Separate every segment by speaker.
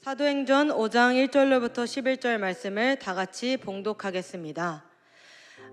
Speaker 1: 사도행전 5장 1절로부터 11절 말씀을 다 같이 봉독하겠습니다.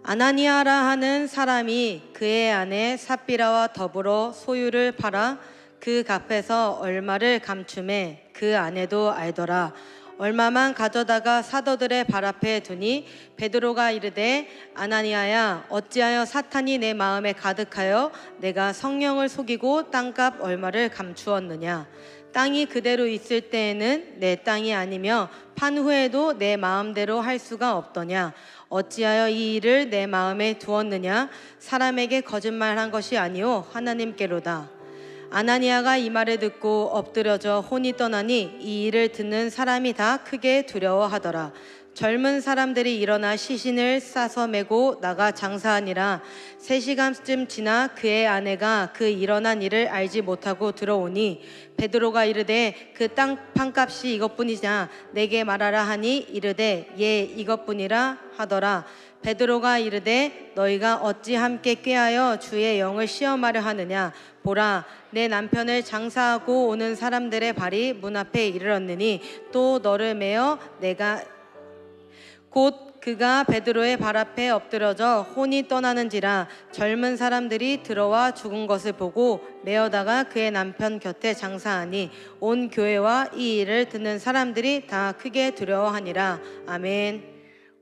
Speaker 1: 아나니아라 하는 사람이 그의 아내 삽비라와 더불어 소유를 팔아 그 값에서 얼마를 감춤해 그 아내도 알더라. 얼마만 가져다가 사도들의 발 앞에 두니 베드로가 이르되 아나니아야, 어찌하여 사탄이 내 마음에 가득하여 내가 성령을 속이고 땅값 얼마를 감추었느냐. 땅이 그대로 있을 때에는 내 땅이 아니며 판 후에도 내 마음대로 할 수가 없더냐. 어찌하여 이 일을 내 마음에 두었느냐. 사람에게 거짓말한 것이 아니오 하나님께로다. 아나니아가 이 말을 듣고 엎드려져 혼이 떠나니 이 일을 듣는 사람이 다 크게 두려워하더라. 젊은 사람들이 일어나 시신을 싸서 메고 나가 장사하니라. 3시간쯤 지나 그의 아내가 그 일어난 일을 알지 못하고 들어오니 베드로가 이르되 그 땅 판값이 이것뿐이냐 내게 말하라 하니 이르되 예 이것뿐이라 하더라. 베드로가 이르되 너희가 어찌 함께 꾀하여 주의 영을 시험하려 하느냐. 보라, 내 남편을 장사하고 오는 사람들의 발이 문 앞에 이르렀느니 또 너를 메어 내가 곧 그가 베드로의 발 앞에 엎드려져 혼이 떠나는지라. 젊은 사람들이 들어와 죽은 것을 보고 메어다가 그의 남편 곁에 장사하니 온 교회와 이 일을 듣는 사람들이 다 크게 두려워하니라. 아멘.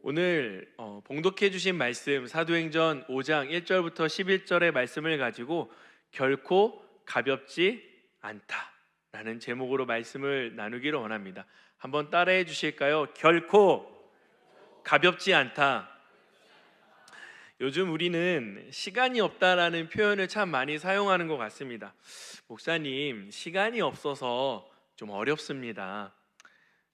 Speaker 2: 오늘 봉독해 주신 말씀 사도행전 5장 1절부터 11절의 말씀을 가지고 결코 가볍지 않다라는 제목으로 말씀을 나누기를 원합니다. 한번 따라해 주실까요? 결코 가볍지 않다. 요즘 우리는 시간이 없다라는 표현을 참 많이 사용하는 것 같습니다. 목사님, 시간이 없어서 좀 어렵습니다.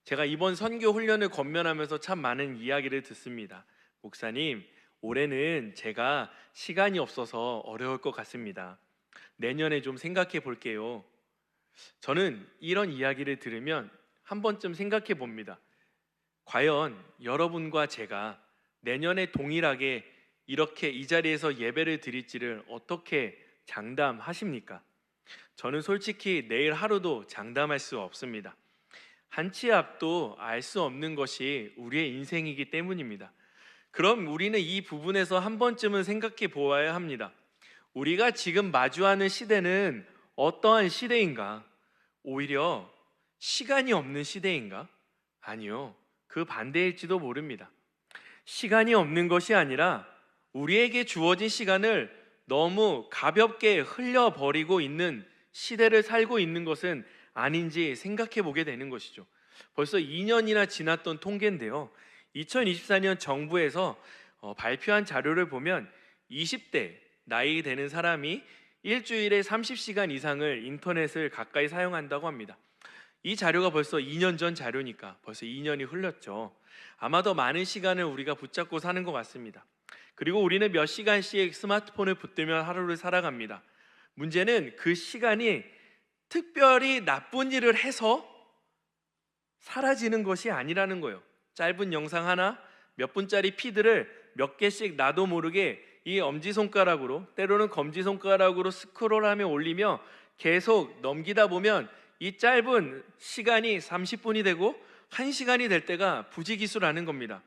Speaker 2: 제가 이번 선교 훈련을 권면하면서 참 많은 이야기를 듣습니다. 목사님, 올해는 제가 시간이 없어서 어려울 것 같습니다. 내년에 좀 생각해 볼게요. 저는 이런 이야기를 들으면 한 번쯤 생각해 봅니다. 과연 여러분과 제가 내년에 동일하게 이렇게 이 자리에서 예배를 드릴지를 어떻게 장담하십니까? 저는 솔직히 내일 하루도 장담할 수 없습니다. 한 치 앞도 알 수 없는 것이 우리의 인생이기 때문입니다. 그럼 우리는 이 부분에서 한 번쯤은 생각해 보아야 합니다. 우리가 지금 마주하는 시대는 어떠한 시대인가? 오히려 시간이 없는 시대인가? 아니요, 그 반대일지도 모릅니다. 시간이 없는 것이 아니라 우리에게 주어진 시간을 너무 가볍게 흘려버리고 있는 시대를 살고 있는 것은 아닌지 생각해 보게 되는 것이죠. 벌써 2년이나 지났던 통계인데요, 2024년 정부에서 발표한 자료를 보면 20대 나이 되는 사람이 일주일에 30시간 이상을 인터넷을 가까이 사용한다고 합니다. 이 자료가 벌써 2년 전 자료니까 벌써 2년이 흘렀죠. 아마 더 많은 시간을 우리가 붙잡고 사는 것 같습니다. 그리고 우리는 몇 시간씩 스마트폰을 붙들며 하루를 살아갑니다. 문제는 그 시간이 특별히 나쁜 일을 해서 사라지는 것이 아니라는 거예요. 짧은 영상 하나, 몇 분짜리 피드를 몇 개씩 나도 모르게 이 엄지손가락으로, 때로는 검지손가락으로 스크롤하며 올리며 계속 넘기다 보면 이 짧은 시간이 30분이 되고 1시간이 될 때가 부지기수라는 겁니다.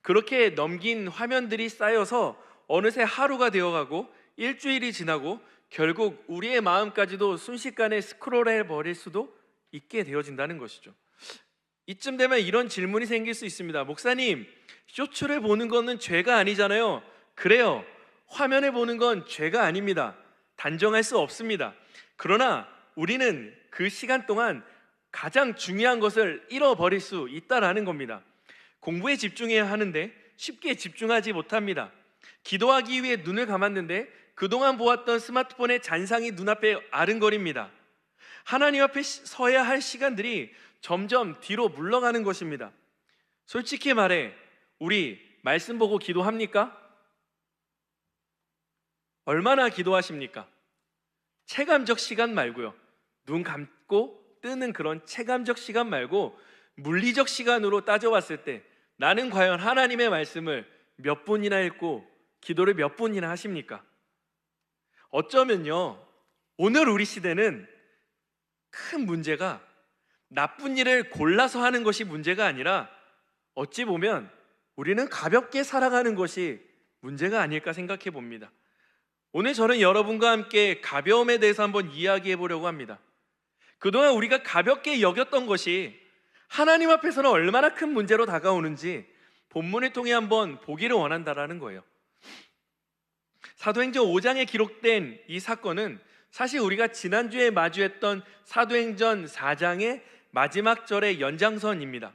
Speaker 2: 그렇게 넘긴 화면들이 쌓여서 어느새 하루가 되어가고 일주일이 지나고 결국 우리의 마음까지도 순식간에 스크롤해 버릴 수도 있게 되어진다는 것이죠. 이쯤 되면 이런 질문이 생길 수 있습니다. 목사님, 쇼츠를 보는 거는 죄가 아니잖아요. 그래요, 화면을 보는 건 죄가 아닙니다. 단정할 수 없습니다. 그러나 우리는 그 시간 동안 가장 중요한 것을 잃어버릴 수 있다라는 겁니다. 공부에 집중해야 하는데 쉽게 집중하지 못합니다. 기도하기 위해 눈을 감았는데 그동안 보았던 스마트폰의 잔상이 눈앞에 아른거립니다. 하나님 앞에 서야 할 시간들이 점점 뒤로 물러가는 것입니다. 솔직히 말해, 우리 말씀 보고 기도합니까? 얼마나 기도하십니까? 체감적 시간 말고요, 눈 감고 뜨는 그런 체감적 시간 말고 물리적 시간으로 따져봤을 때 나는 과연 하나님의 말씀을 몇 분이나 읽고 기도를 몇 분이나 하십니까? 어쩌면요, 오늘 우리 시대는 큰 문제가 나쁜 일을 골라서 하는 것이 문제가 아니라 어찌 보면 우리는 가볍게 살아가는 것이 문제가 아닐까 생각해 봅니다. 오늘 저는 여러분과 함께 가벼움에 대해서 한번 이야기해 보려고 합니다. 그동안 우리가 가볍게 여겼던 것이 하나님 앞에서는 얼마나 큰 문제로 다가오는지 본문을 통해 한번 보기를 원한다라는 거예요. 사도행전 5장에 기록된 이 사건은 사실 우리가 지난주에 마주했던 사도행전 4장의 마지막 절의 연장선입니다.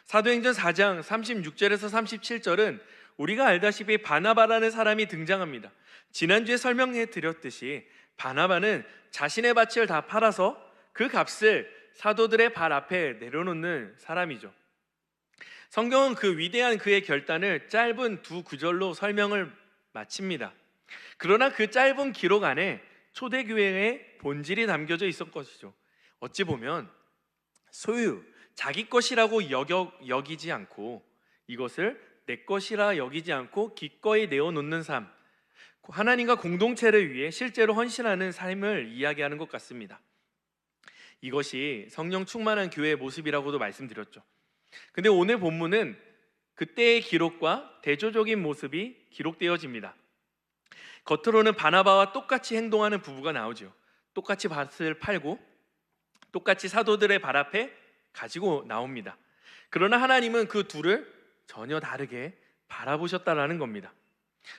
Speaker 2: 사도행전 4장 36절에서 37절은 우리가 알다시피 바나바라는 사람이 등장합니다. 지난주에 설명해 드렸듯이 바나바는 자신의 밭을 다 팔아서 그 값을 사도들의 발 앞에 내려놓는 사람이죠. 성경은 그 위대한 그의 결단을 짧은 두 구절로 설명을 마칩니다. 그러나 그 짧은 기록 안에 초대교회의 본질이 담겨져 있었 것이죠. 어찌 보면 소유, 자기 것이라고 여기지 않고 이것을 내 것이라 여기지 않고 기꺼이 내어놓는 삶, 하나님과 공동체를 위해 실제로 헌신하는 삶을 이야기하는 것 같습니다. 이것이 성령 충만한 교회의 모습이라고도 말씀드렸죠. 근데 오늘 본문은 그때의 기록과 대조적인 모습이 기록되어집니다. 겉으로는 바나바와 똑같이 행동하는 부부가 나오죠. 똑같이 밭을 팔고 똑같이 사도들의 발 앞에 가지고 나옵니다. 그러나 하나님은 그 둘을 전혀 다르게 바라보셨다라는 겁니다.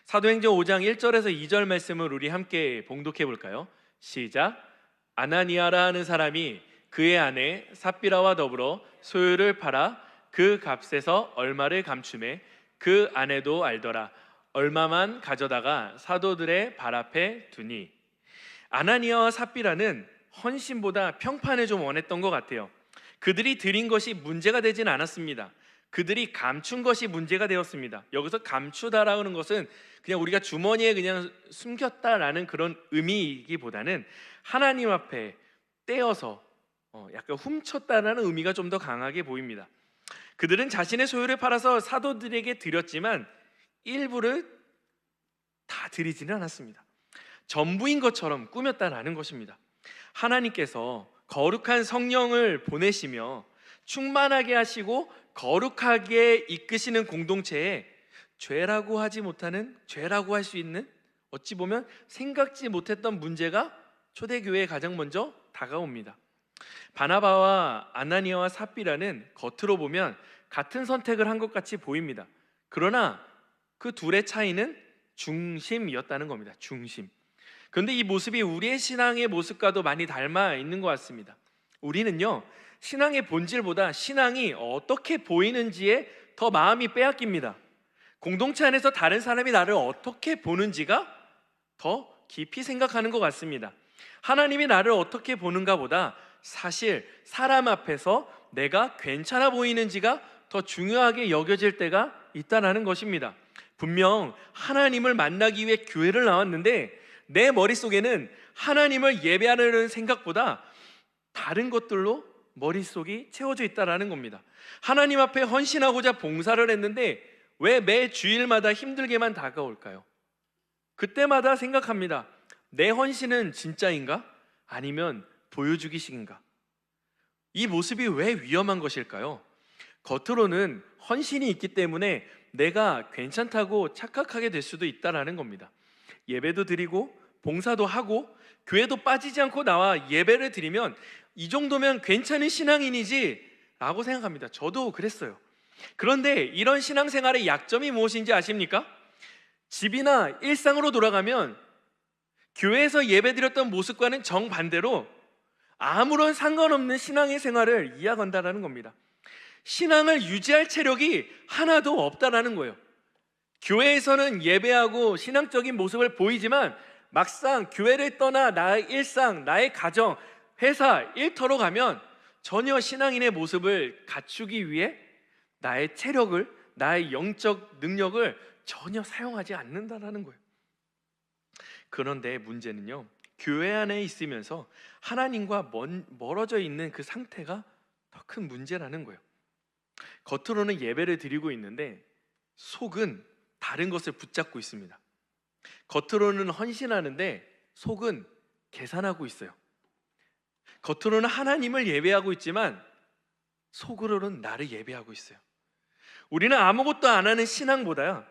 Speaker 2: 사도행전 5장 1절에서 2절 말씀을 우리 함께 봉독해 볼까요? 시작. 아나니아라 하는 사람이 그의 아내 삽비라와 더불어 소유를 팔아 그 값에서 얼마를 감추매 그 아내도 알더라. 얼마만 가져다가 사도들의 발 앞에 두니. 아나니아와 삽비라는 헌신보다 평판을 좀 원했던 것 같아요. 그들이 드린 것이 문제가 되진 않았습니다. 그들이 감춘 것이 문제가 되었습니다. 여기서 감추다라는 것은 그냥 우리가 주머니에 그냥 숨겼다라는 그런 의미이기보다는 하나님 앞에 떼어서 약간 훔쳤다라는 의미가 좀 더 강하게 보입니다. 그들은 자신의 소유를 팔아서 사도들에게 드렸지만 일부를 다 드리지는 않았습니다. 전부인 것처럼 꾸몄다라는 것입니다. 하나님께서 거룩한 성령을 보내시며 충만하게 하시고 거룩하게 이끄시는 공동체에 죄라고 하지 못하는, 죄라고 할 수 있는, 어찌 보면 생각지 못했던 문제가 초대교회에 가장 먼저 다가옵니다. 바나바와 아나니아와 삽비라는 겉으로 보면 같은 선택을 한 것 같이 보입니다. 그러나 그 둘의 차이는 중심이었다는 겁니다. 중심. 그런데 이 모습이 우리의 신앙의 모습과도 많이 닮아 있는 것 같습니다. 우리는요, 신앙의 본질보다 신앙이 어떻게 보이는지에 더 마음이 빼앗깁니다. 공동체 안에서 다른 사람이 나를 어떻게 보는지가 더 깊이 생각하는 것 같습니다. 하나님이 나를 어떻게 보는가 보다 사실 사람 앞에서 내가 괜찮아 보이는지가 더 중요하게 여겨질 때가 있다는 것입니다. 분명 하나님을 만나기 위해 교회를 나왔는데 내 머릿속에는 하나님을 예배하는 생각보다 다른 것들로 머릿속이 채워져 있다는 겁니다. 하나님 앞에 헌신하고자 봉사를 했는데 왜 매 주일마다 힘들게만 다가올까요? 그때마다 생각합니다. 내 헌신은 진짜인가? 아니면 보여주기식인가? 이 모습이 왜 위험한 것일까요? 겉으로는 헌신이 있기 때문에 내가 괜찮다고 착각하게 될 수도 있다는 겁니다. 예배도 드리고 봉사도 하고 교회도 빠지지 않고 나와 예배를 드리면 이 정도면 괜찮은 신앙인이지 라고 생각합니다. 저도 그랬어요. 그런데 이런 신앙생활의 약점이 무엇인지 아십니까? 집이나 일상으로 돌아가면 교회에서 예배드렸던 모습과는 정반대로 아무런 상관없는 신앙의 생활을 이어간다는 겁니다. 신앙을 유지할 체력이 하나도 없다는 거예요. 교회에서는 예배하고 신앙적인 모습을 보이지만 막상 교회를 떠나 나의 일상, 나의 가정, 회사, 일터로 가면 전혀 신앙인의 모습을 갖추기 위해 나의 체력을, 나의 영적 능력을 전혀 사용하지 않는다는 거예요. 그런데 문제는요, 교회 안에 있으면서 하나님과 멀어져 있는 그 상태가 더 큰 문제라는 거예요. 겉으로는 예배를 드리고 있는데 속은 다른 것을 붙잡고 있습니다. 겉으로는 헌신하는데 속은 계산하고 있어요. 겉으로는 하나님을 예배하고 있지만 속으로는 나를 예배하고 있어요. 우리는 아무것도 안 하는 신앙보다요,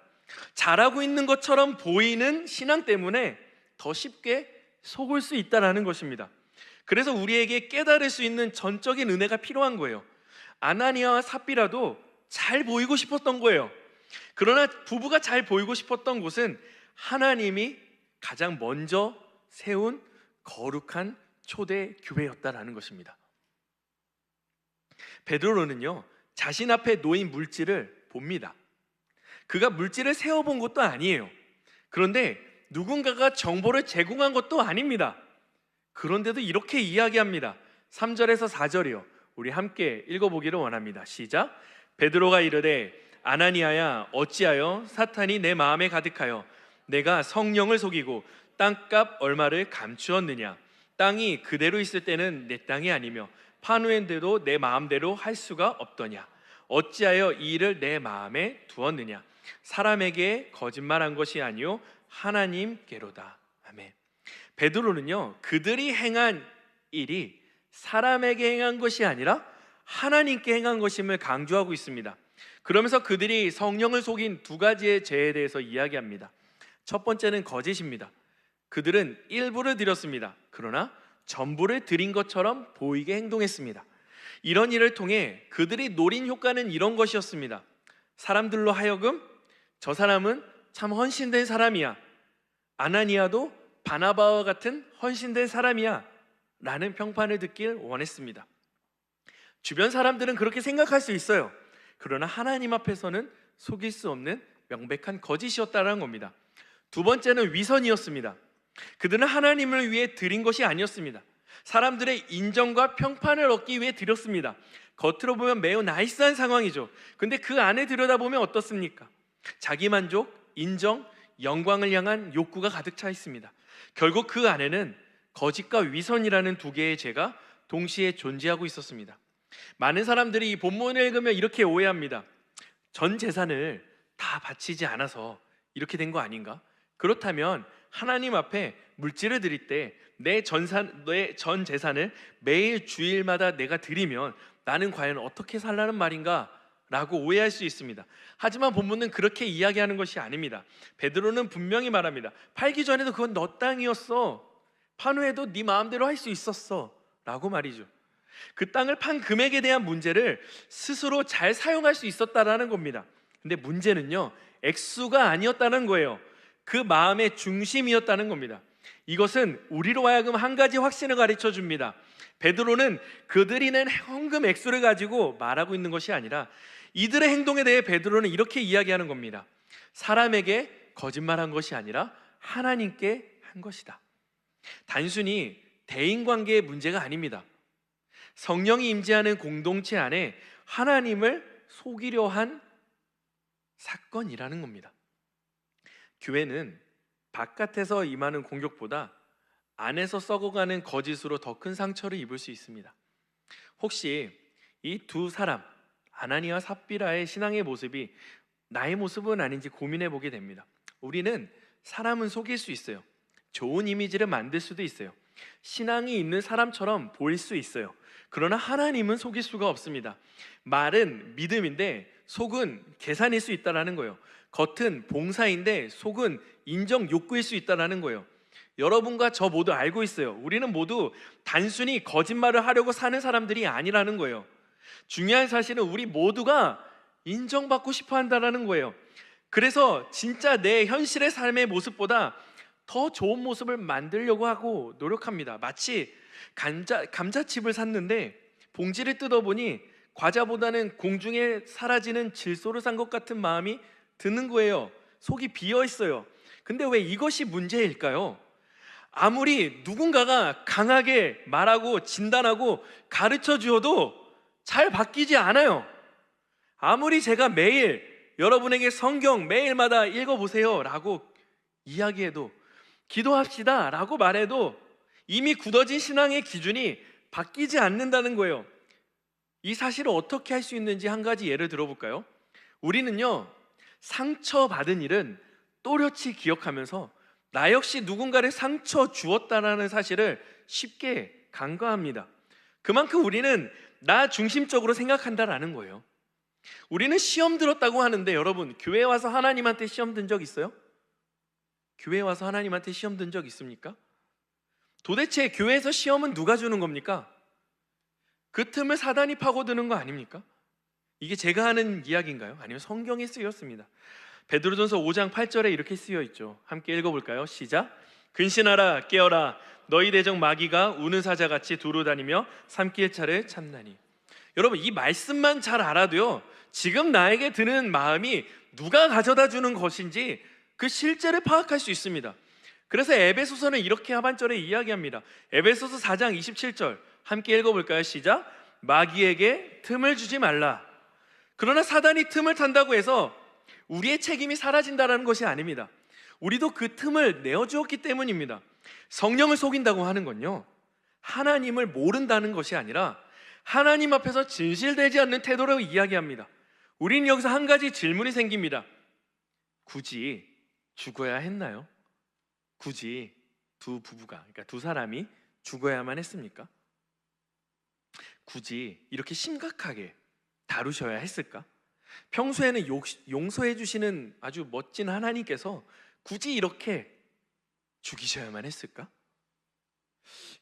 Speaker 2: 잘하고 있는 것처럼 보이는 신앙 때문에 더 쉽게 속을 수 있다는 것입니다. 그래서 우리에게 깨달을 수 있는 전적인 은혜가 필요한 거예요. 아나니아와 삽비라도 잘 보이고 싶었던 거예요. 그러나 부부가 잘 보이고 싶었던 곳은 하나님이 가장 먼저 세운 거룩한 초대 교회였다라는 것입니다. 베드로는요, 자신 앞에 놓인 물질을 봅니다. 그가 물질을 세워본 것도 아니에요. 그런데 누군가가 정보를 제공한 것도 아닙니다. 그런데도 이렇게 이야기합니다. 3절에서 4절이요. 우리 함께 읽어보기를 원합니다. 시작. 베드로가 이르되 아나니아야, 어찌하여 사탄이 내 마음에 가득하여 내가 성령을 속이고 땅값 얼마를 감추었느냐. 땅이 그대로 있을 때는 내 땅이 아니며 파누엔데도 내 마음대로 할 수가 없더냐. 어찌하여 이 일을 내 마음에 두었느냐. 사람에게 거짓말한 것이 아니요 하나님께로다. 아멘. 베드로는요, 그들이 행한 일이 사람에게 행한 것이 아니라 하나님께 행한 것임을 강조하고 있습니다. 그러면서 그들이 성령을 속인 두 가지의 죄에 대해서 이야기합니다. 첫 번째는 거짓입니다. 그들은 일부를 드렸습니다. 그러나 전부를 드린 것처럼 보이게 행동했습니다. 이런 일을 통해 그들이 노린 효과는 이런 것이었습니다. 사람들로 하여금 저 사람은 참 헌신된 사람이야, 아나니아도 바나바와 같은 헌신된 사람이야 라는 평판을 듣길 원했습니다. 주변 사람들은 그렇게 생각할 수 있어요. 그러나 하나님 앞에서는 속일 수 없는 명백한 거짓이었다는 겁니다. 두 번째는 위선이었습니다. 그들은 하나님을 위해 드린 것이 아니었습니다. 사람들의 인정과 평판을 얻기 위해 드렸습니다. 겉으로 보면 매우 나이스한 상황이죠. 근데 그 안에 들여다보면 어떻습니까? 자기만족, 인정, 영광을 향한 욕구가 가득 차 있습니다. 결국 그 안에는 거짓과 위선이라는 두 개의 죄가 동시에 존재하고 있었습니다. 많은 사람들이 이 본문을 읽으면 이렇게 오해합니다. 전 재산을 다 바치지 않아서 이렇게 된 거 아닌가? 그렇다면 하나님 앞에 물질을 드릴 때 내 전 재산을 매일 주일마다 내가 드리면 나는 과연 어떻게 살라는 말인가? 라고 오해할 수 있습니다. 하지만 본문은 그렇게 이야기하는 것이 아닙니다. 베드로는 분명히 말합니다. 팔기 전에도 그건 너 땅이었어. 판후에도 네 마음대로 할 수 있었어 라고 말이죠. 그 땅을 판 금액에 대한 문제를 스스로 잘 사용할 수 있었다라는 겁니다. 근데 문제는요, 액수가 아니었다는 거예요. 그 마음의 중심이었다는 겁니다. 이것은 우리로 하여금 한 가지 확신을 가르쳐 줍니다. 베드로는 그들이 낸 헌금 액수를 가지고 말하고 있는 것이 아니라 이들의 행동에 대해 베드로는 이렇게 이야기하는 겁니다. 사람에게 거짓말한 것이 아니라 하나님께 한 것이다. 단순히 대인관계의 문제가 아닙니다. 성령이 임재하는 공동체 안에 하나님을 속이려 한 사건이라는 겁니다. 교회는 바깥에서 임하는 공격보다 안에서 썩어가는 거짓으로 더 큰 상처를 입을 수 있습니다. 혹시 이 두 사람, 아나니아와 삽비라의 신앙의 모습이 나의 모습은 아닌지 고민해 보게 됩니다. 우리는 사람은 속일 수 있어요. 좋은 이미지를 만들 수도 있어요. 신앙이 있는 사람처럼 보일 수 있어요. 그러나 하나님은 속일 수가 없습니다. 말은 믿음인데 속은 계산일 수 있다는 거예요. 겉은 봉사인데 속은 인정 욕구일 수 있다는 거예요. 여러분과 저 모두 알고 있어요. 우리는 모두 단순히 거짓말을 하려고 사는 사람들이 아니라는 거예요. 중요한 사실은 우리 모두가 인정받고 싶어 한다는 거예요. 그래서 진짜 내 현실의 삶의 모습보다 더 좋은 모습을 만들려고 하고 노력합니다. 마치 감자칩을 샀는데 봉지를 뜯어보니 과자보다는 공중에 사라지는 질소를 산 것 같은 마음이 드는 거예요. 속이 비어 있어요. 근데 왜 이것이 문제일까요? 아무리 누군가가 강하게 말하고 진단하고 가르쳐 주어도 잘 바뀌지 않아요. 아무리 제가 매일 여러분에게 성경 매일마다 읽어보세요 라고 이야기해도, 기도합시다 라고 말해도 이미 굳어진 신앙의 기준이 바뀌지 않는다는 거예요. 이 사실을 어떻게 할 수 있는지 한 가지 예를 들어볼까요? 우리는요, 상처받은 일은 또렷이 기억하면서 나 역시 누군가를 상처 주었다라는 사실을 쉽게 간과합니다. 그만큼 우리는 나 중심적으로 생각한다라는 거예요. 우리는 시험 들었다고 하는데 여러분, 교회 와서 하나님한테 시험 든 적 있어요? 교회 와서 하나님한테 시험 든 적 있습니까? 도대체 교회에서 시험은 누가 주는 겁니까? 그 틈을 사단이 파고드는 거 아닙니까? 이게 제가 하는 이야기인가요? 아니면 성경에 쓰였습니다. 베드로전서 5장 8절에 이렇게 쓰여 있죠. 함께 읽어볼까요? 시작. 근신하라, 깨어라, 너희 대적 마귀가 우는 사자같이 두루 다니며 삼킬 차를 참나니. 여러분, 이 말씀만 잘 알아도요, 지금 나에게 드는 마음이 누가 가져다 주는 것인지 그 실제를 파악할 수 있습니다. 그래서 에베소서는 이렇게 하반절에 이야기합니다. 에베소서 4장 27절 함께 읽어볼까요? 시작. 마귀에게 틈을 주지 말라. 그러나 사단이 틈을 탄다고 해서 우리의 책임이 사라진다는 것이 아닙니다. 우리도 그 틈을 내어주었기 때문입니다. 성령을 속인다고 하는 건요, 하나님을 모른다는 것이 아니라 하나님 앞에서 진실되지 않는 태도로 이야기합니다. 우리는 여기서 한 가지 질문이 생깁니다. 굳이 죽어야 했나요? 굳이 두 부부가, 그러니까 두 사람이 죽어야만 했습니까? 굳이 이렇게 심각하게 다루셔야 했을까? 평소에는 용서해 주시는 아주 멋진 하나님께서 굳이 이렇게 죽이셔야만 했을까?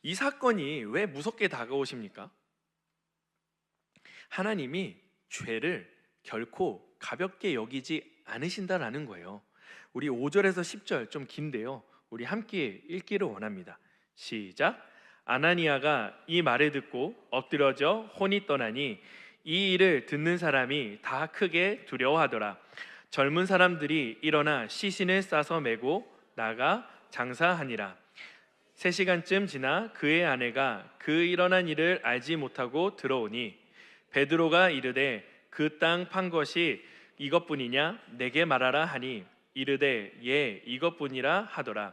Speaker 2: 이 사건이 왜 무섭게 다가오십니까? 하나님이 죄를 결코 가볍게 여기지 않으신다라는 거예요. 우리 5절에서 10절 좀 긴데요, 우리 함께 읽기를 원합니다. 시작. 아나니아가 이 말을 듣고 엎드려져 혼이 떠나니 이 일을 듣는 사람이 다 크게 두려워하더라. 젊은 사람들이 일어나 시신을 싸서 메고 나가 장사하니라. 3시간쯤 지나 그의 아내가 그 일어난 일을 알지 못하고 들어오니 베드로가 이르되 그 땅 판 것이 이것뿐이냐? 내게 말하라 하니 이르되 예, 이것뿐이라 하더라.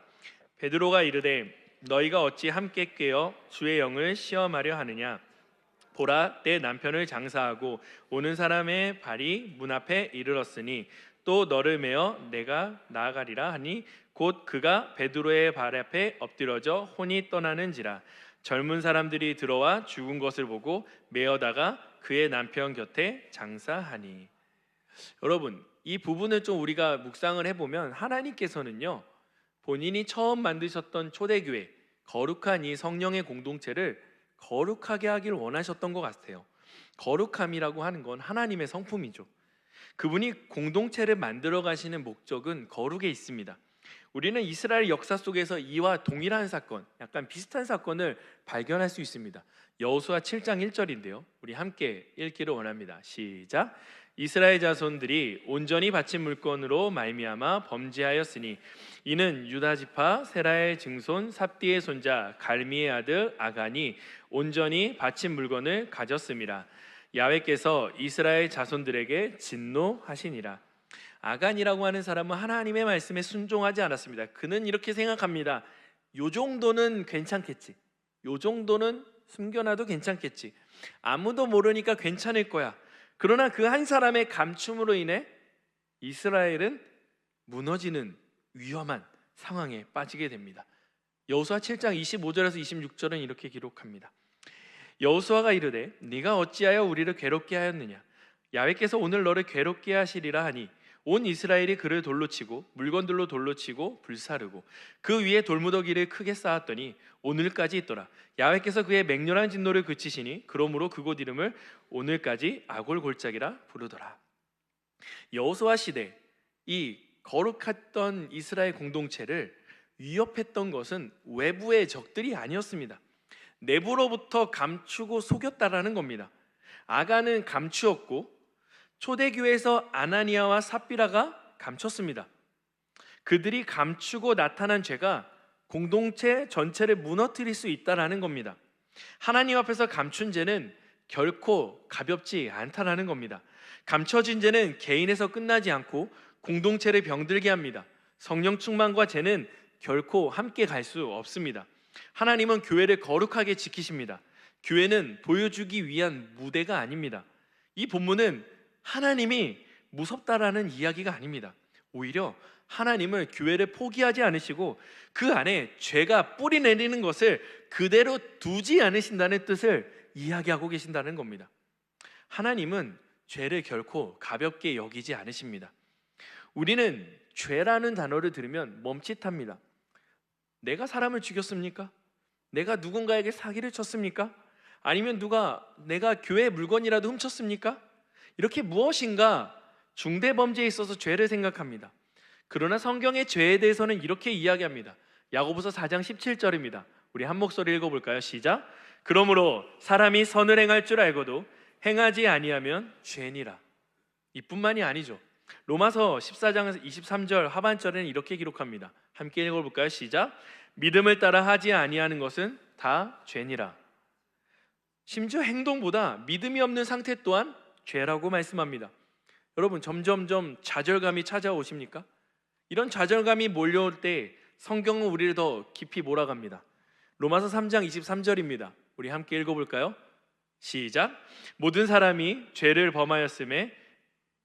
Speaker 2: 베드로가 이르되 너희가 어찌 함께 꿰어 주의 영을 시험하려 하느냐? 보라, 내 남편을 장사하고 오는 사람의 발이 문 앞에 이르렀으니 또 너를 메어 내가 나아가리라 하니 곧 그가 베드로의 발 앞에 엎드려져 혼이 떠나는지라. 젊은 사람들이 들어와 죽은 것을 보고 메어다가 그의 남편 곁에 장사하니. 여러분, 이 부분을 좀 우리가 묵상을 해보면 하나님께서는요, 본인이 처음 만드셨던 초대교회, 거룩한 이 성령의 공동체를 거룩하게 하길 원하셨던 것 같아요. 거룩함이라고 하는 건 하나님의 성품이죠. 그분이 공동체를 만들어 가시는 목적은 거룩에 있습니다. 우리는 이스라엘 역사 속에서 이와 동일한 사건, 약간 비슷한 사건을 발견할 수 있습니다. 여호수아 7장 1절인데요, 우리 함께 읽기를 원합니다. 시작. 이스라엘 자손들이 온전히 바친 물건으로 말미암아 범죄하였으니 이는 유다 지파 세라의 증손 삽디의 손자 갈미의 아들 아간이 온전히 바친 물건을 가졌음이라. 야훼께서 이스라엘 자손들에게 진노하시니라. 아간이라고 하는 사람은 하나님의 말씀에 순종하지 않았습니다. 그는 이렇게 생각합니다. 요 정도는 괜찮겠지, 요 정도는 숨겨놔도 괜찮겠지, 아무도 모르니까 괜찮을 거야. 그러나 그 한 사람의 감춤으로 인해 이스라엘은 무너지는 위험한 상황에 빠지게 됩니다. 여호수아 7장 25절에서 26절은 이렇게 기록합니다. 여호수아가 이르되 네가 어찌하여 우리를 괴롭게 하였느냐? 야훼께서 오늘 너를 괴롭게 하시리라 하니 온 이스라엘이 그를 돌로 치고 물건들로 돌로 치고 불사르고 그 위에 돌무더기를 크게 쌓았더니 오늘까지 있더라. 야훼께서 그의 맹렬한 진노를 그치시니 그러므로 그곳 이름을 오늘까지 아골골짜기라 부르더라. 여호수아 시대 이 거룩했던 이스라엘 공동체를 위협했던 것은 외부의 적들이 아니었습니다. 내부로부터 감추고 속였다라는 겁니다. 아간은 감추었고 초대교회에서 아나니아와 삽비라가 감췄습니다. 그들이 감추고 나타난 죄가 공동체 전체를 무너뜨릴 수 있다라는 겁니다. 하나님 앞에서 감춘 죄는 결코 가볍지 않다라는 겁니다. 감춰진 죄는 개인에서 끝나지 않고 공동체를 병들게 합니다. 성령 충만과 죄는 결코 함께 갈 수 없습니다. 하나님은 교회를 거룩하게 지키십니다. 교회는 보여주기 위한 무대가 아닙니다. 이 본문은 하나님이 무섭다라는 이야기가 아닙니다. 오히려 하나님을 교회를 포기하지 않으시고 그 안에 죄가 뿌리 내리는 것을 그대로 두지 않으신다는 뜻을 이야기하고 계신다는 겁니다. 하나님은 죄를 결코 가볍게 여기지 않으십니다. 우리는 죄라는 단어를 들으면 멈칫합니다. 내가 사람을 죽였습니까? 내가 누군가에게 사기를 쳤습니까? 아니면 내가 교회 물건이라도 훔쳤습니까? 이렇게 무엇인가 중대 범죄에 있어서 죄를 생각합니다. 그러나 성경의 죄에 대해서는 이렇게 이야기합니다. 야고보서 4장 17절입니다. 우리 한 목소리 읽어볼까요? 시작. 그러므로 사람이 선을 행할 줄 알고도 행하지 아니하면 죄니라. 이뿐만이 아니죠. 로마서 14장 23절 하반절에는 이렇게 기록합니다. 함께 읽어볼까요? 시작. 믿음을 따라 하지 아니하는 것은 다 죄니라. 심지어 행동보다 믿음이 없는 상태 또한 죄라고 말씀합니다. 여러분, 점점점 좌절감이 찾아오십니까? 이런 좌절감이 몰려올 때 성경은 우리를 더 깊이 몰아갑니다. 로마서 3장 23절입니다. 우리 함께 읽어볼까요? 시작. 모든 사람이 죄를 범하였음에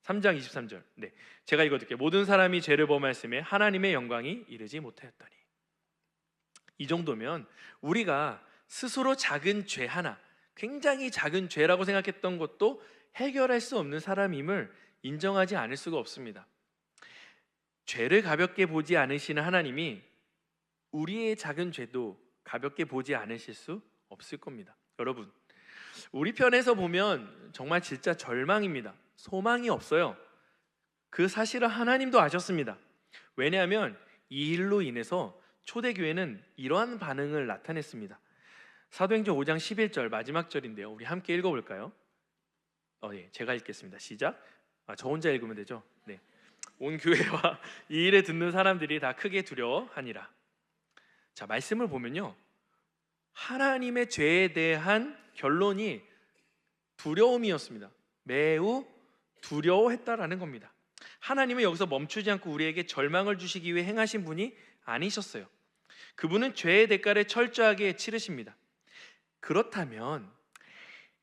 Speaker 2: 3장 23절. 네, 제가 읽어드릴게요. 모든 사람이 죄를 범하였음에 하나님의 영광이 이르지 못하였더니. 이 정도면 우리가 스스로 작은 죄 하나, 굉장히 작은 죄라고 생각했던 것도 해결할 수 없는 사람임을 인정하지 않을 수가 없습니다. 죄를 가볍게 보지 않으시는 하나님이 우리의 작은 죄도 가볍게 보지 않으실 수 없을 겁니다. 여러분, 우리 편에서 보면 정말 진짜 절망입니다. 소망이 없어요. 그 사실을 하나님도 아셨습니다. 왜냐하면 이 일로 인해서 초대교회는 이러한 반응을 나타냈습니다. 사도행전 5장 11절 마지막 절인데요. 우리 함께 읽어볼까요? 예, 제가 읽겠습니다. 시작. 저 혼자 읽으면 되죠? 네. 온 교회와 이 일을 듣는 사람들이 다 크게 두려워하니라. 자, 말씀을 보면요, 하나님의 죄에 대한 결론이 두려움이었습니다. 매우 두려워했다라는 겁니다. 하나님은 여기서 멈추지 않고 우리에게 절망을 주시기 위해 행하신 분이 아니셨어요. 그분은 죄의 대가를 철저하게 치르십니다. 그렇다면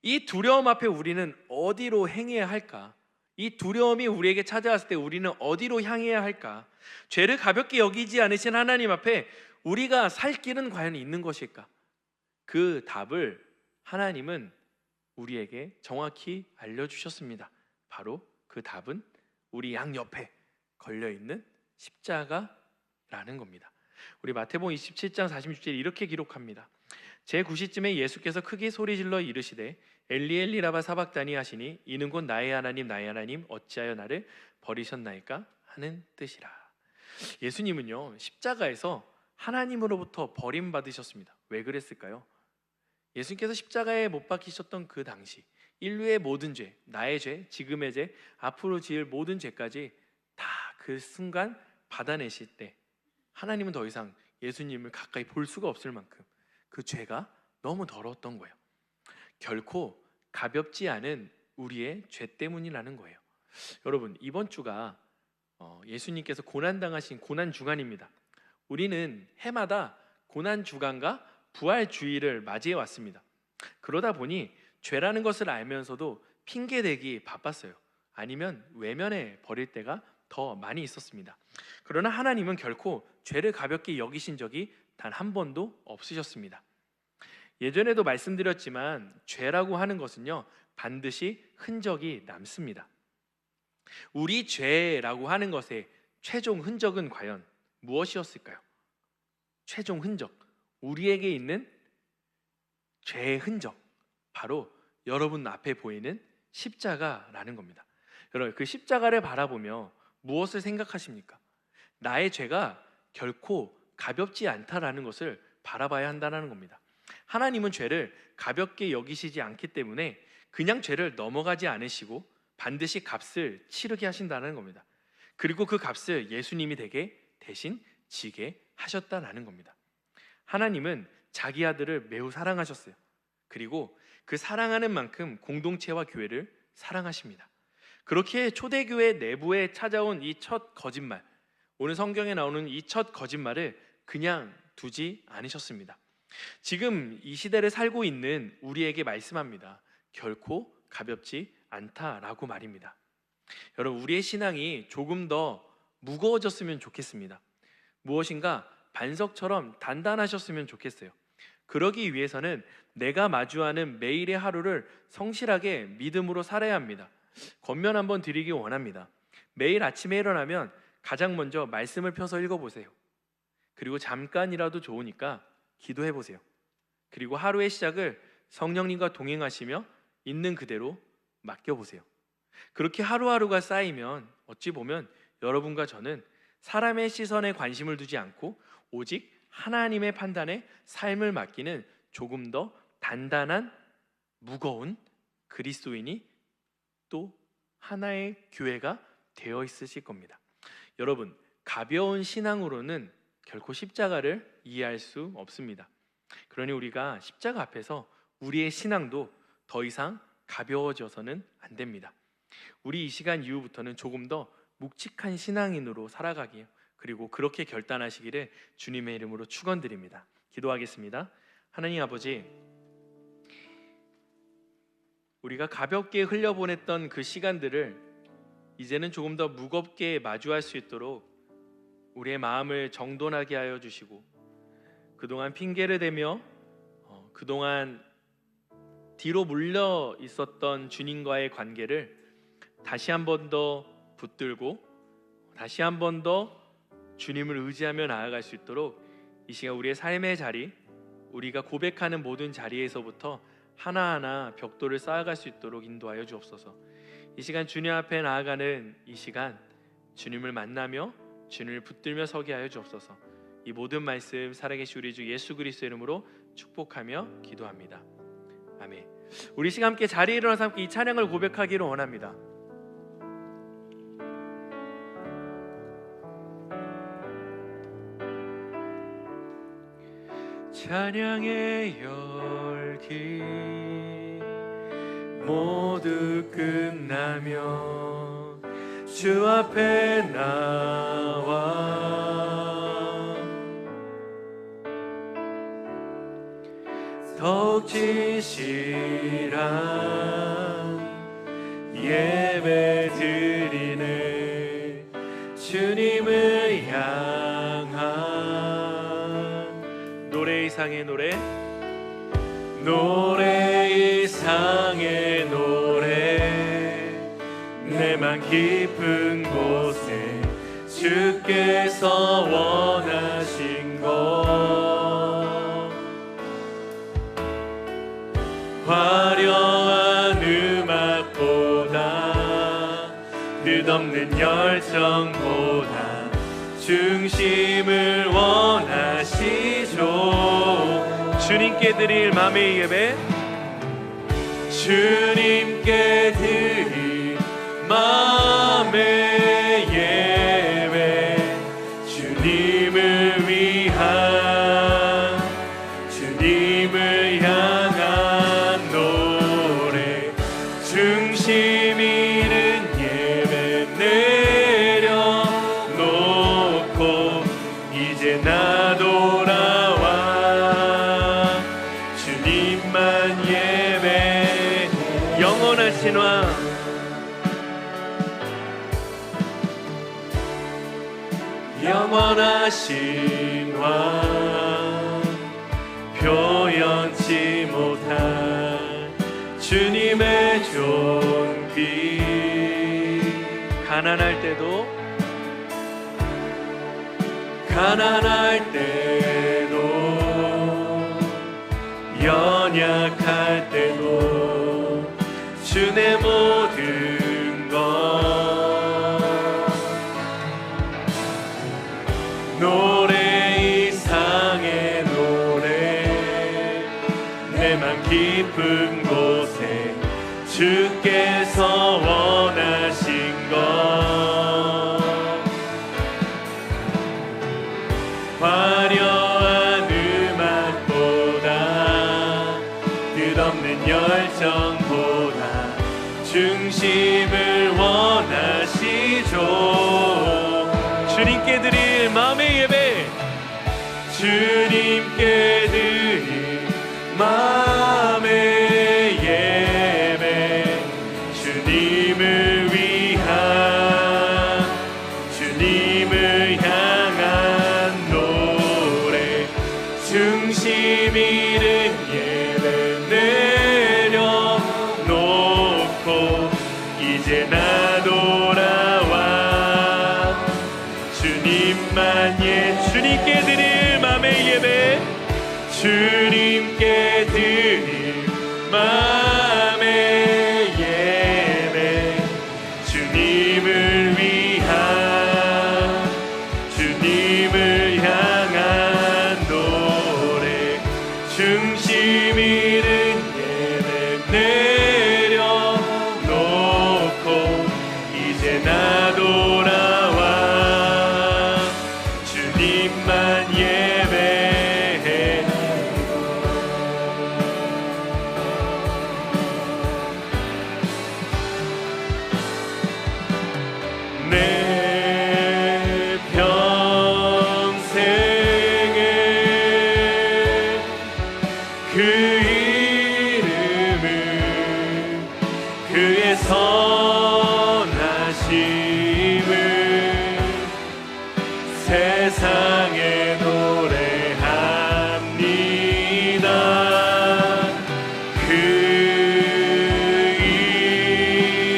Speaker 2: 이 두려움 앞에 우리는 어디로 행해야 할까? 이 두려움이 우리에게 찾아왔을 때 우리는 어디로 향해야 할까? 죄를 가볍게 여기지 않으신 하나님 앞에 우리가 살 길은 과연 있는 것일까? 그 답을 하나님은 우리에게 정확히 알려주셨습니다. 바로 그 답은 우리 양옆에 걸려있는 십자가라는 겁니다. 우리 마태복음 27장 46절에 이렇게 기록합니다. 제9시쯤에 예수께서 크게 소리질러 이르시되 엘리 엘리 라바 사박다니 하시니 이는 곧 나의 하나님 어찌하여 나를 버리셨나이까 하는 뜻이라. 예수님은요, 십자가에서 하나님으로부터 버림받으셨습니다. 왜 그랬을까요? 예수님께서 십자가에 못 박히셨던 그 당시 인류의 모든 죄, 나의 죄, 지금의 죄, 앞으로 지을 모든 죄까지 다 그 순간 받아내실 때 하나님은 더 이상 예수님을 가까이 볼 수가 없을 만큼 그 죄가 너무 더러웠던 거예요. 결코 가볍지 않은 우리의 죄 때문이라는 거예요. 여러분, 이번 주가 예수님께서 고난당하신 고난주간입니다. 우리는 해마다 고난주간과 부활주일을 맞이해 왔습니다. 그러다 보니 죄라는 것을 알면서도 핑계대기 바빴어요. 아니면 외면해 버릴 때가 더 많이 있었습니다. 그러나 하나님은 결코 죄를 가볍게 여기신 적이 단 한 번도 없으셨습니다. 예전에도 말씀드렸지만 죄라고 하는 것은요, 반드시 흔적이 남습니다. 우리 죄라고 하는 것의 최종 흔적은 과연 무엇이었을까요? 최종 흔적, 우리에게 있는 죄의 흔적, 바로 여러분 앞에 보이는 십자가라는 겁니다. 여러분, 그 십자가를 바라보며 무엇을 생각하십니까? 나의 죄가 결코 가볍지 않다라는 것을 바라봐야 한다는 겁니다. 하나님은 죄를 가볍게 여기시지 않기 때문에 그냥 죄를 넘어가지 않으시고 반드시 값을 치르게 하신다는 겁니다. 그리고 그 값을 예수님이 대신 지게 하셨다는 겁니다. 하나님은 자기 아들을 매우 사랑하셨어요. 그리고 그 사랑하는 만큼 공동체와 교회를 사랑하십니다. 그렇게 초대교회 내부에 찾아온 이 첫 거짓말, 오늘 성경에 나오는 이 첫 거짓말을 그냥 두지 않으셨습니다. 지금 이 시대를 살고 있는 우리에게 말씀합니다. 결코 가볍지 않다라고 말입니다. 여러분, 우리의 신앙이 조금 더 무거워졌으면 좋겠습니다. 무엇인가 반석처럼 단단하셨으면 좋겠어요. 그러기 위해서는 내가 마주하는 매일의 하루를 성실하게 믿음으로 살아야 합니다. 권면 한번 드리기 원합니다. 매일 아침에 일어나면 가장 먼저 말씀을 펴서 읽어보세요. 그리고 잠깐이라도 좋으니까 기도해보세요. 그리고 하루의 시작을 성령님과 동행하시며 있는 그대로 맡겨보세요. 그렇게 하루하루가 쌓이면 어찌 보면 여러분과 저는 사람의 시선에 관심을 두지 않고 오직 하나님의 판단에 삶을 맡기는 조금 더 단단한, 무거운 그리스도인이 또 하나의 교회가 되어 있으실 겁니다. 여러분, 가벼운 신앙으로는 결코 십자가를 이해할 수 없습니다. 그러니 우리가 십자가 앞에서 우리의 신앙도 더 이상 가벼워져서는 안 됩니다. 우리 이 시간 이후부터는 조금 더 묵직한 신앙인으로 살아가기요, 그리고 그렇게 결단하시기를 주님의 이름으로 축원드립니다. 기도하겠습니다. 하나님 아버지, 우리가 가볍게 흘려보냈던 그 시간들을 이제는 조금 더 무겁게 마주할 수 있도록 우리의 마음을 정돈하게 하여 주시고, 그동안 핑계를 대며 그동안 뒤로 물려 있었던 주님과의 관계를 다시 한 번 더 붙들고 다시 한 번 더 주님을 의지하며 나아갈 수 있도록 이 시간 우리의 삶의 자리, 우리가 고백하는 모든 자리에서부터 하나하나 벽돌을 쌓아갈 수 있도록 인도하여 주옵소서. 이 시간 주님 앞에 나아가는 이 시간, 주님을 만나며 주님을 붙들며 서게 하여 주옵소서. 이 모든 말씀 살아계신 우리 주 예수 그리스도의 이름으로 축복하며 기도합니다. 아멘. 우리 시간 함께 자리에 일어나서 함께 이 찬양을 고백하기를 원합니다. 찬양의 열기 모두 끝나며 주 앞에 나와 더욱 진실한 예배 드리네. 주님을 향한 노래 이상의 노래, 노래 이상의 노래, 내만 깊은 곳에 주께서 원하신 것, 화려한 음악보다 끝없는 열정보다 중심을 원하시죠. 주님께 드릴 마음의 예배, 주님께 드릴 마음의 예배, 주님을 위한, 주님을 향한 노래, 중심 있는 예배 내려놓고 이제 나 돌아와 주님만 예배. 영원하신 왕, 영원하신 왕, 표현치 못한 주님의 존귀, 가난할 때도 연약할 때도 주 내 모든 것, 노래 이상의 노래, 내만 깊은 곳에 주께서 원하신 것, 화려한 음악보다 끝없는 열정보다 중심을 원하시죠. 주님께 드릴 마음의 예배, 주님께 드릴 마음의 예배, 주님을 위한, 주님을 향한 노래, 중심 있는 이제 나 돌아와 주님만 주님께 드릴 맘의 예배 주님께 드릴 맘의 예배 주님을 위한 주님을 향한 노래 중심 잃은 예배 내려놓고 이제 나 돌아와 주님만 예배해 내 평생에 그 이름을 그의 선하심을 세상에 노래합니다. 그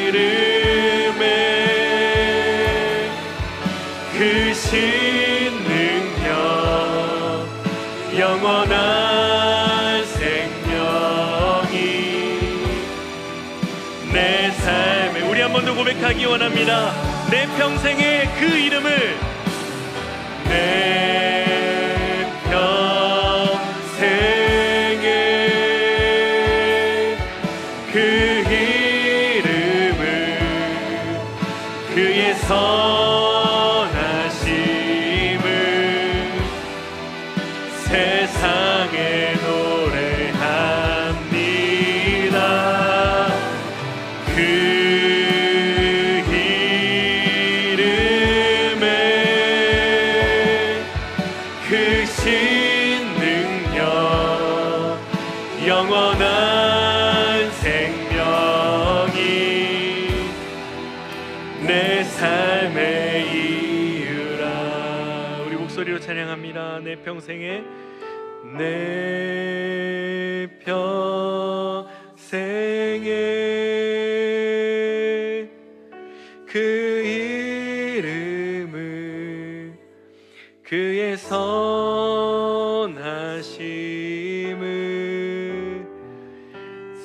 Speaker 2: 이름에 그 신능력 영원한 생명이 내 삶에 우리 한 번 더 고백하기 원합니다. 내 평생의 그 이름을 내 평생에 그 이름을 그의 선하심을 세상에 노래합니다. 그 이름에 그 신능력 영원한 생명이 내 삶의 이유라. 우리 목소리로 찬양합니다. 내 평생에 내 평생에 그 이름을 그의 선하심을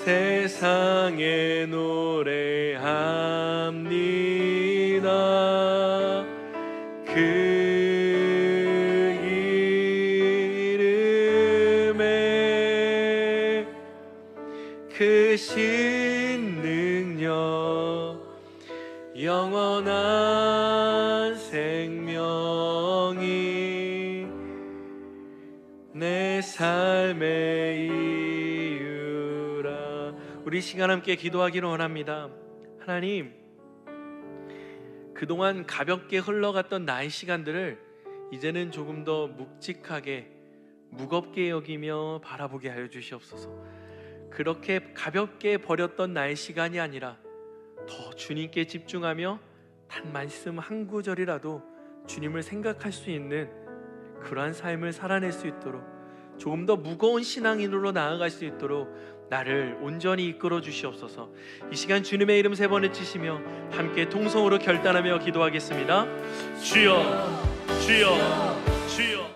Speaker 2: 세상에 노래합니다. 그 이름에 그 신능력 영원한 생명이 내 삶의 이유라. 우리 시간 함께 기도하기를 원합니다. 하나님, 그동안 가볍게 흘러갔던 나의 시간들을 이제는 조금 더 묵직하게 무겁게 여기며 바라보게 하여 주시옵소서. 그렇게 가볍게 버렸던 나의 시간이 아니라 더 주님께 집중하며 단 말씀 한 구절이라도 주님을 생각할 수 있는 그러한 삶을 살아낼 수 있도록, 조금 더 무거운 신앙인으로 나아갈 수 있도록 나를 온전히 이끌어 주시옵소서. 이 시간 주님의 이름 세 번 외치시며 함께 통성으로 결단하며 기도하겠습니다. 주여, 주여, 주여.